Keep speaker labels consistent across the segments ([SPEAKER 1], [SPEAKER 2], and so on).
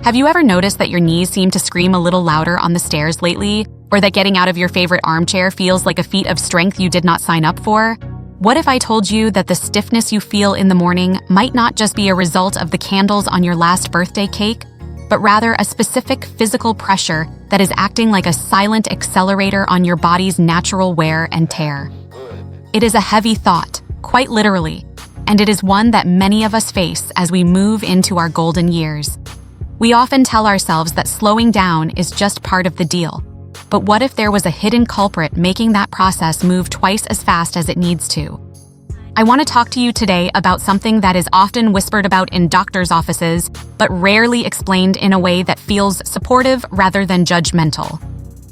[SPEAKER 1] Have you ever noticed that your knees seem to scream a little louder on the stairs lately? Or that getting out of your favorite armchair feels like a feat of strength you did not sign up for? What if I told you that the stiffness you feel in the morning might not just be a result of the candles on your last birthday cake, but rather a specific physical pressure that is acting like a silent accelerator on your body's natural wear and tear? It is a heavy thought, quite literally, and it is one that many of us face as we move into our golden years. We often tell ourselves that slowing down is just part of the deal. But what if there was a hidden culprit making that process move twice as fast as it needs to? I want to talk to you today about something that is often whispered about in doctors' offices, but rarely explained in a way that feels supportive rather than judgmental.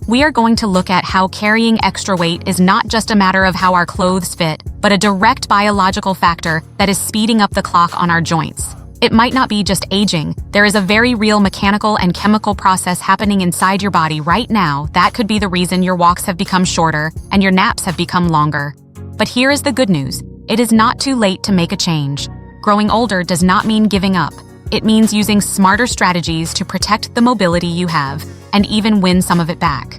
[SPEAKER 1] We are going to look at how carrying extra weight is not just a matter of how our clothes fit, but a direct biological factor that is speeding up the clock on our joints. It might not be just aging. There is a very real mechanical and chemical process happening inside your body right now that could be the reason your walks have become shorter and your naps have become longer. But here is the good news. It is not too late to make a change. Growing older does not mean giving up. It means using smarter strategies to protect the mobility you have and even win some of it back.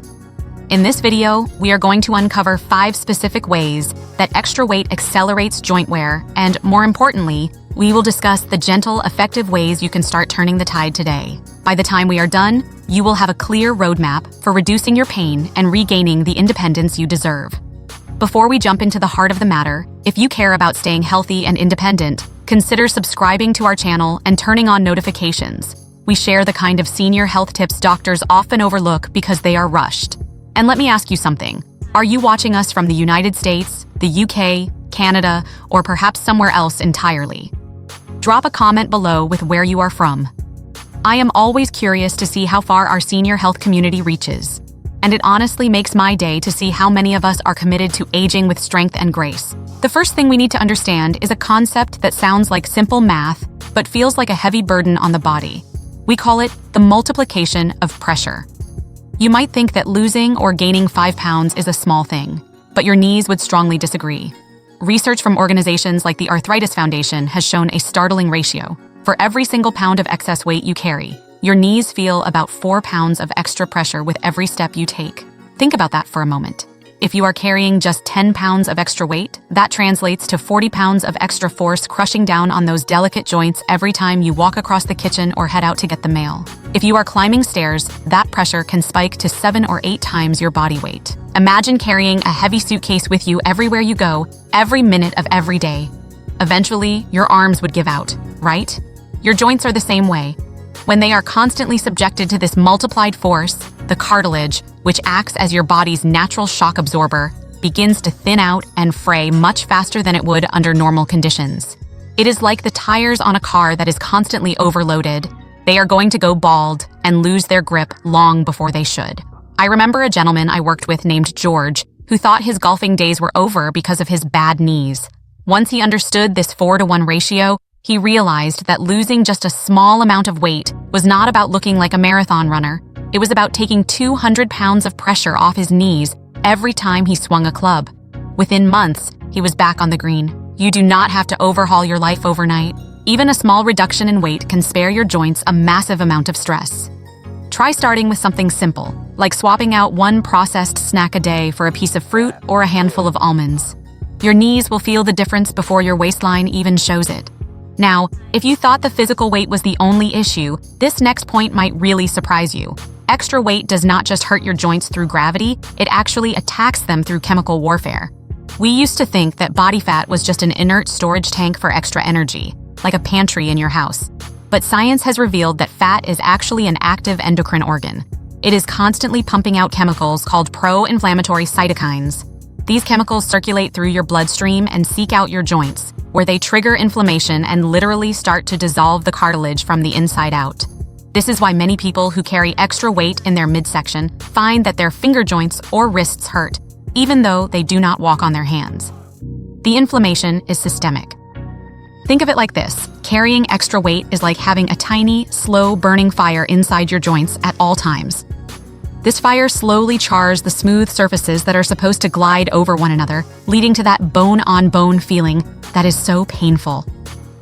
[SPEAKER 1] In this video, we are going to uncover 5 specific ways that extra weight accelerates joint wear, and more importantly, we will discuss the gentle, effective ways you can start turning the tide today. By the time we are done, you will have a clear roadmap for reducing your pain and regaining the independence you deserve. Before we jump into the heart of the matter, if you care about staying healthy and independent, consider subscribing to our channel and turning on notifications. We share the kind of senior health tips doctors often overlook because they are rushed. And let me ask you something. Are you watching us from the United States, the UK, Canada, or perhaps somewhere else entirely? Drop a comment below with where you are from. I am always curious to see how far our senior health community reaches, and it honestly makes my day to see how many of us are committed to aging with strength and grace. The first thing we need to understand is a concept that sounds like simple math, but feels like a heavy burden on the body. We call it the multiplication of pressure. You might think that losing or gaining 5 pounds is a small thing, but your knees would strongly disagree. Research from organizations like the Arthritis Foundation has shown a startling ratio. For every single pound of excess weight you carry, your knees feel about 4 pounds of extra pressure with every step you take. Think about that for a moment. If you are carrying just 10 pounds of extra weight, that translates to 40 pounds of extra force crushing down on those delicate joints every time you walk across the kitchen or head out to get the mail. If you are climbing stairs, that pressure can spike to 7 or 8 times your body weight. Imagine carrying a heavy suitcase with you everywhere you go, every minute of every day. Eventually, your arms would give out, right? Your joints are the same way. When they are constantly subjected to this multiplied force, the cartilage, which acts as your body's natural shock absorber, begins to thin out and fray much faster than it would under normal conditions. It is like the tires on a car that is constantly overloaded. They are going to go bald and lose their grip long before they should. I remember a gentleman I worked with named George who thought his golfing days were over because of his bad knees. Once he understood this 4-to-1 ratio, he realized that losing just a small amount of weight was not about looking like a marathon runner. It was about taking 200 pounds of pressure off his knees every time he swung a club. Within months, he was back on the green. You do not have to overhaul your life overnight. Even a small reduction in weight can spare your joints a massive amount of stress. Try starting with something simple, like swapping out 1 processed snack a day for a piece of fruit or a handful of almonds. Your knees will feel the difference before your waistline even shows it. Now, if you thought the physical weight was the only issue, this next point might really surprise you. Extra weight does not just hurt your joints through gravity, it actually attacks them through chemical warfare. We used to think that body fat was just an inert storage tank for extra energy, like a pantry in your house. But science has revealed that fat is actually an active endocrine organ. It is constantly pumping out chemicals called pro-inflammatory cytokines. These chemicals circulate through your bloodstream and seek out your joints, where they trigger inflammation and literally start to dissolve the cartilage from the inside out. This is why many people who carry extra weight in their midsection find that their finger joints or wrists hurt, even though they do not walk on their hands. The inflammation is systemic. Think of it like this. Carrying extra weight is like having a tiny, slow-burning fire inside your joints at all times. This fire slowly chars the smooth surfaces that are supposed to glide over one another, leading to that bone-on-bone feeling that is so painful.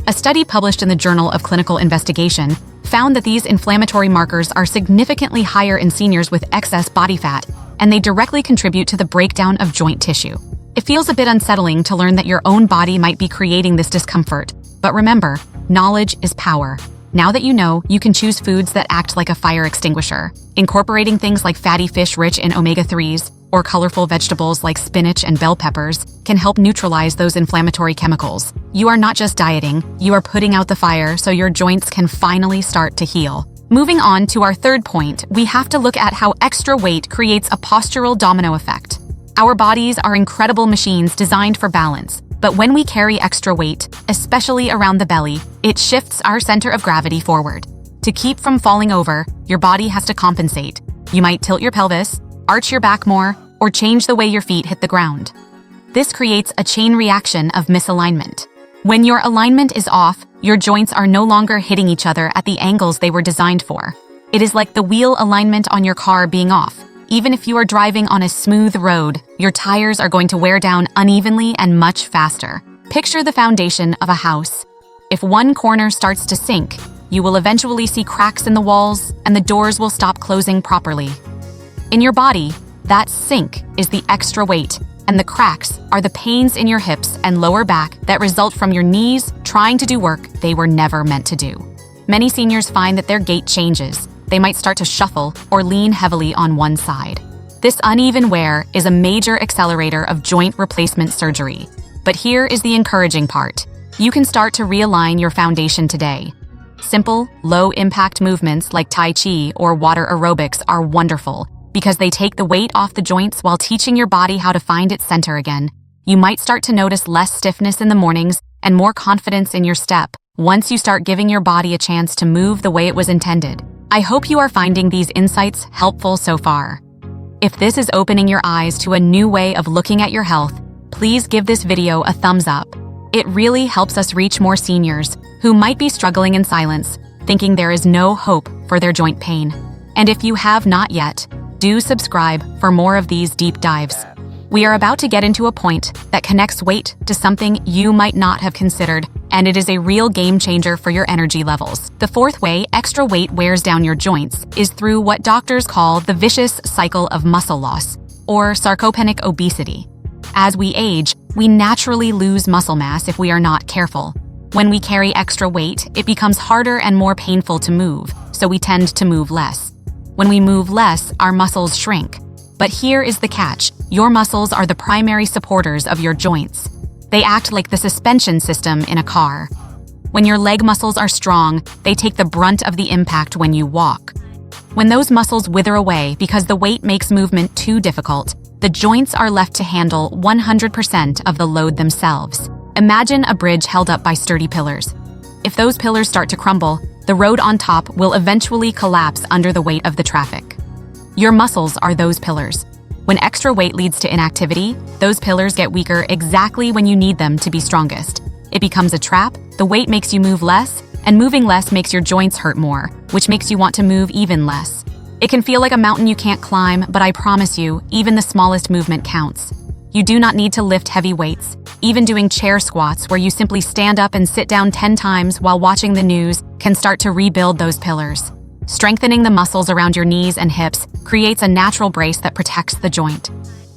[SPEAKER 1] A study published in the Journal of Clinical Investigation found that these inflammatory markers are significantly higher in seniors with excess body fat, and they directly contribute to the breakdown of joint tissue. It feels a bit unsettling to learn that your own body might be creating this discomfort, but remember, knowledge is power. Now that you know, you can choose foods that act like a fire extinguisher. Incorporating things like fatty fish rich in omega-3s or colorful vegetables like spinach and bell peppers can help neutralize those inflammatory chemicals. You are not just dieting, you are putting out the fire so your joints can finally start to heal. Moving on to our third point, we have to look at how extra weight creates a postural domino effect. Our bodies are incredible machines designed for balance, but when we carry extra weight, especially around the belly, it shifts our center of gravity forward. To keep from falling over, your body has to compensate. You might tilt your pelvis, arch your back more, or change the way your feet hit the ground. This creates a chain reaction of misalignment. When your alignment is off, your joints are no longer hitting each other at the angles they were designed for. It is like the wheel alignment on your car being off. Even if you are driving on a smooth road, your tires are going to wear down unevenly and much faster. Picture the foundation of a house. If one corner starts to sink, you will eventually see cracks in the walls and the doors will stop closing properly. In your body, that sink is the extra weight, and the cracks are the pains in your hips and lower back that result from your knees trying to do work they were never meant to do. Many seniors find that their gait changes. They might start to shuffle or lean heavily on one side. This uneven wear is a major accelerator of joint replacement surgery. But here is the encouraging part. You can start to realign your foundation today. Simple, low-impact movements like Tai Chi or water aerobics are wonderful because they take the weight off the joints while teaching your body how to find its center again. You might start to notice less stiffness in the mornings and more confidence in your step once you start giving your body a chance to move the way it was intended. I hope you are finding these insights helpful so far. If this is opening your eyes to a new way of looking at your health, please give this video a thumbs up. It really helps us reach more seniors who might be struggling in silence, thinking there is no hope for their joint pain. And if you have not yet, do subscribe for more of these deep dives. We are about to get into a point that connects weight to something you might not have considered, and it is a real game changer for your energy levels. The fourth way extra weight wears down your joints is through what doctors call the vicious cycle of muscle loss, or sarcopenic obesity. As we age, we naturally lose muscle mass if we are not careful. When we carry extra weight, it becomes harder and more painful to move, so we tend to move less. When we move less, our muscles shrink. But here is the catch. Your muscles are the primary supporters of your joints. They act like the suspension system in a car. When your leg muscles are strong, they take the brunt of the impact when you walk. When those muscles wither away because the weight makes movement too difficult, the joints are left to handle 100% of the load themselves. Imagine a bridge held up by sturdy pillars. If those pillars start to crumble, the road on top will eventually collapse under the weight of the traffic. Your muscles are those pillars. When extra weight leads to inactivity, those pillars get weaker exactly when you need them to be strongest. It becomes a trap, the weight makes you move less, and moving less makes your joints hurt more, which makes you want to move even less. It can feel like a mountain you can't climb, but I promise you, even the smallest movement counts. You do not need to lift heavy weights. Even doing chair squats, where you simply stand up and sit down 10 times while watching the news, can start to rebuild those pillars. Strengthening the muscles around your knees and hips creates a natural brace that protects the joint.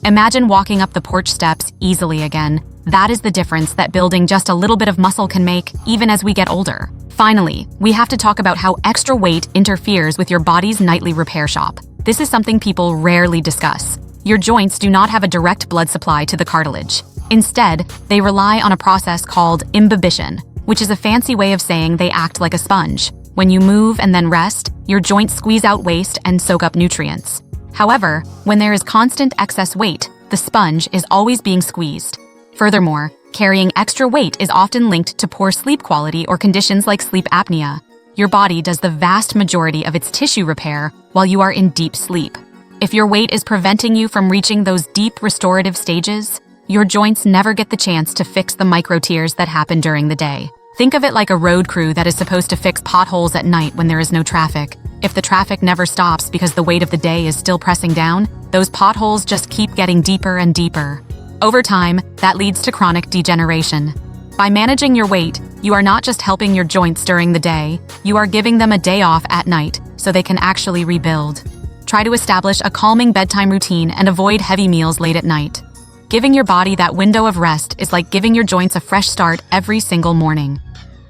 [SPEAKER 1] Imagine walking up the porch steps easily again. That is the difference that building just a little bit of muscle can make, even as we get older. Finally, we have to talk about how extra weight interferes with your body's nightly repair shop. This is something people rarely discuss. Your joints do not have a direct blood supply to the cartilage. Instead, they rely on a process called imbibition, which is a fancy way of saying they act like a sponge. When you move and then rest, your joints squeeze out waste and soak up nutrients. However, when there is constant excess weight, the sponge is always being squeezed. Furthermore, carrying extra weight is often linked to poor sleep quality or conditions like sleep apnea. Your body does the vast majority of its tissue repair while you are in deep sleep. If your weight is preventing you from reaching those deep restorative stages, your joints never get the chance to fix the micro tears that happen during the day. Think of it like a road crew that is supposed to fix potholes at night when there is no traffic. If the traffic never stops because the weight of the day is still pressing down, those potholes just keep getting deeper and deeper. Over time, that leads to chronic degeneration. By managing your weight, you are not just helping your joints during the day, you are giving them a day off at night so they can actually rebuild. Try to establish a calming bedtime routine and avoid heavy meals late at night. Giving your body that window of rest is like giving your joints a fresh start every single morning.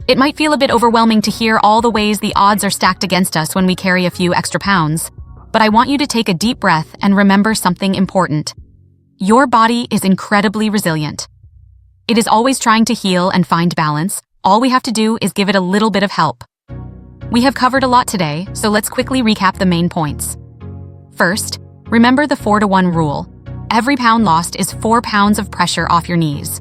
[SPEAKER 1] It might feel a bit overwhelming to hear all the ways the odds are stacked against us when we carry a few extra pounds, but I want you to take a deep breath and remember something important. Your body is incredibly resilient. It is always trying to heal and find balance. All we have to do is give it a little bit of help. We have covered a lot today, so let's quickly recap the main points. First, remember the 4-to-1 rule. Every pound lost is 4 pounds of pressure off your knees.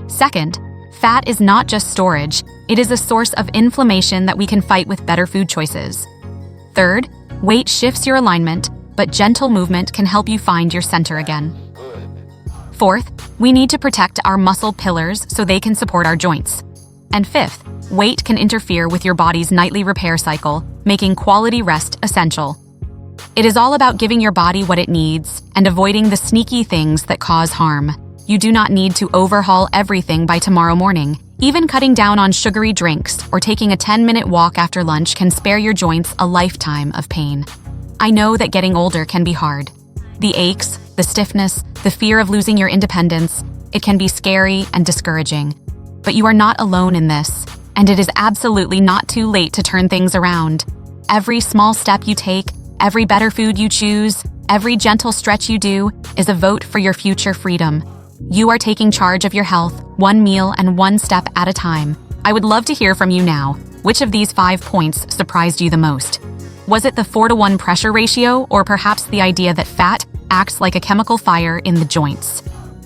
[SPEAKER 1] Second, fat is not just storage, it is a source of inflammation that we can fight with better food choices. Third, weight shifts your alignment, but gentle movement can help you find your center again. Fourth, we need to protect our muscle pillars so they can support our joints. And fifth, weight can interfere with your body's nightly repair cycle, making quality rest essential. It is all about giving your body what it needs and avoiding the sneaky things that cause harm. You do not need to overhaul everything by tomorrow morning. Even cutting down on sugary drinks or taking a 10-minute walk after lunch can spare your joints a lifetime of pain. I know that getting older can be hard. The aches, the stiffness, the fear of losing your independence, it can be scary and discouraging. But you are not alone in this, and it is absolutely not too late to turn things around. Every small step you take, every better food you choose, every gentle stretch you do is a vote for your future freedom. You are taking charge of your health, one meal and one step at a time. I would love to hear from you now. Which of these 5 points surprised you the most? Was it the 4-to-1 pressure ratio, or perhaps the idea that fat acts like a chemical fire in the joints?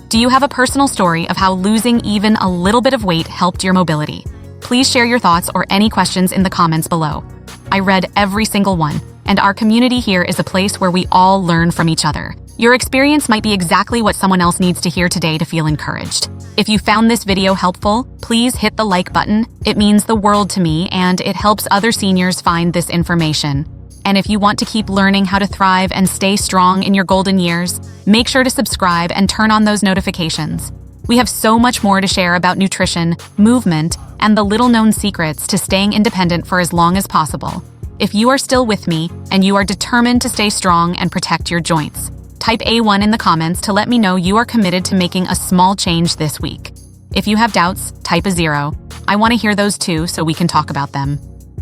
[SPEAKER 1] Do you have a personal story of how losing even a little bit of weight helped your mobility? Please share your thoughts or any questions in the comments below. I read every single one, and our community here is a place where we all learn from each other. Your experience might be exactly what someone else needs to hear today to feel encouraged. If you found this video helpful, please hit the like button. It means the world to me, and it helps other seniors find this information. And if you want to keep learning how to thrive and stay strong in your golden years, make sure to subscribe and turn on those notifications. We have so much more to share about nutrition, movement, and the little-known secrets to staying independent for as long as possible. If you are still with me and you are determined to stay strong and protect your joints, type A1 in the comments to let me know you are committed to making a small change this week. If you have doubts, type a 0. I want to hear those too so we can talk about them.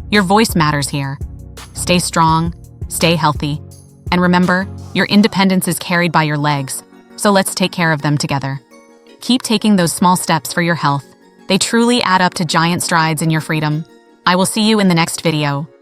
[SPEAKER 1] Your voice matters here. Stay strong, stay healthy, and remember, your independence is carried by your legs, so let's take care of them together. Keep taking those small steps for your health. They truly add up to giant strides in your freedom. I will see you in the next video.